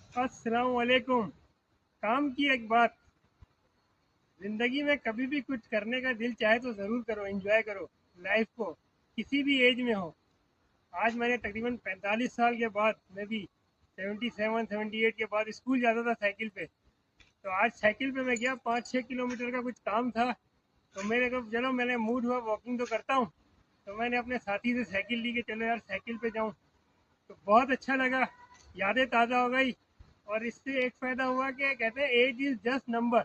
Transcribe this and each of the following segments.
अस्सलाम वालेकुम। काम की एक बात, ज़िंदगी में कभी भी कुछ करने का दिल चाहे तो ज़रूर करो, एंजॉय करो लाइफ को, किसी भी एज में हो। आज मैंने तकरीबन 45 साल के बाद, मैं भी 77 78 के बाद स्कूल जाता था साइकिल पे। तो आज साइकिल पे मैं गया, 5 6 किलोमीटर का कुछ काम था। तो मेरे को चलो, मैंने मूड हुआ वॉकिंग तो करता हूँ। तो मैंने अपने साथी से साइकिल ली कि चलो यार साइकिल पे जाऊँ। तो बहुत अच्छा लगा, यादें ताज़ा हो गई। और इससे एक फ़ायदा हुआ कि कहते हैं एज इज़ जस्ट नंबर।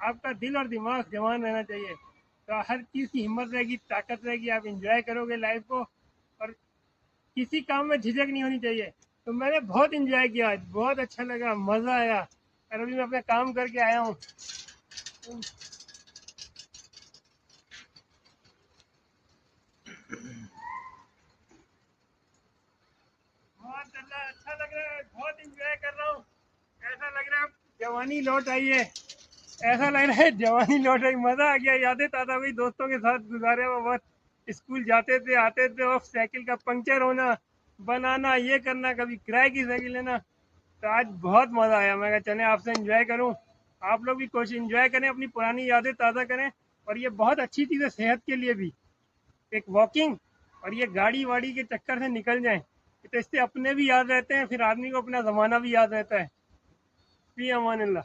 आपका दिल और दिमाग जवान रहना चाहिए, तो हर चीज़ की हिम्मत रहेगी, ताकत रहेगी, आप इंजॉय करोगे लाइफ को। और किसी काम में झिझक नहीं होनी चाहिए। तो मैंने बहुत इंजॉय किया आज, बहुत अच्छा लगा, मज़ा आया। और अभी मैं अपना काम करके आया हूँ। बहुत अच्छा लग रहा है, बहुत इंजॉय कर रहा हूँ। ऐसा लग रहा है जवानी लौट आई है। ऐसा लग रहा है जवानी लौट आई, मजा आ गया, यादें ताज़ा हुई दोस्तों के साथ गुजारे हुए वक्त। स्कूल जाते थे, आते थे, और साइकिल का पंक्चर होना, बनाना, ये करना, कभी किराए की साइकिल लेना। तो आज बहुत मजा आया, मैं कहा चले आपसे एंजॉय करूं। आप लोग भी कोशिश एंजॉय करें, अपनी पुरानी यादें ताज़ा करें। और ये बहुत अच्छी चीज़ है सेहत के लिए भी, एक वॉकिंग। और ये गाड़ी वाड़ी के चक्कर से निकल जाएं, तो इससे अपने भी याद रहते हैं, फिर आदमी को अपना ज़माना भी याद रहता है। फी अमान अल्लाह।